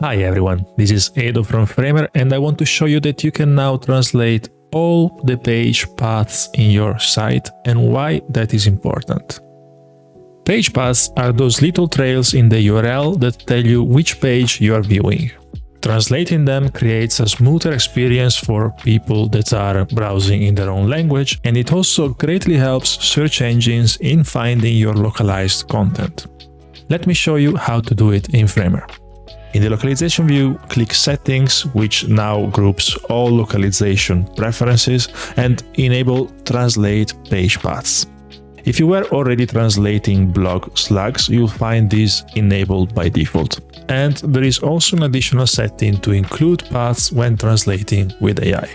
Hi everyone, this is Edo from Framer and I want to show you that you can now translate all the page paths in your site and why that is important. Page paths are those little trails in the URL that tell you which page you are viewing. Translating them creates a smoother experience for people that are browsing in their own language, and it also greatly helps search engines in finding your localized content. Let me show you how to do it in Framer. In the localization view, click Settings, which now groups all localization preferences, and enable Translate Page Paths. If you were already translating blog slugs, you'll find this enabled by default. And there is also an additional setting to include paths when translating with AI.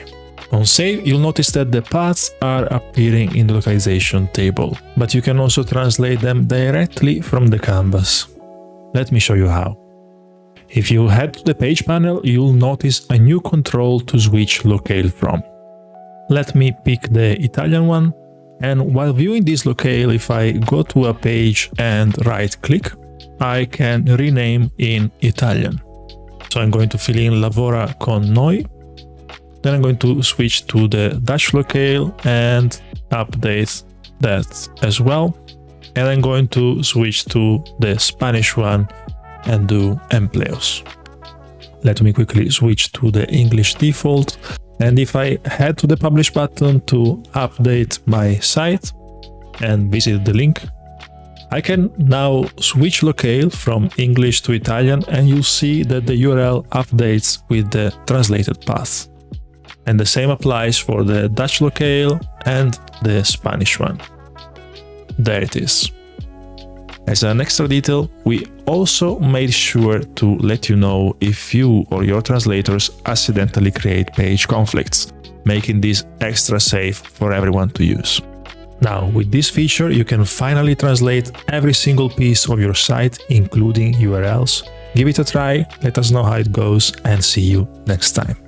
On save, you'll notice that the paths are appearing in the localization table, but you can also translate them directly from the canvas. Let me show you how. If you head to the page panel, you'll notice a new control to switch locale from. Let me pick the Italian one, and while viewing this locale, if I go to a page and right-click, I can rename in Italian. So I'm going to fill in Lavora con noi, then I'm going to switch to the Dutch locale and update that as well, and I'm going to switch to the Spanish one and do empleos. Let me quickly switch to the English default, and if I head to the publish button to update my site and visit the link, I can now switch locale from English to Italian, and you'll see that the URL updates with the translated path. And the same applies for the Dutch locale and the Spanish one. There it is. As an extra detail, we also made sure to let you know if you or your translators accidentally create page conflicts, making this extra safe for everyone to use. Now, with this feature, you can finally translate every single piece of your site, including URLs. Give it a try, let us know how it goes, and see you next time.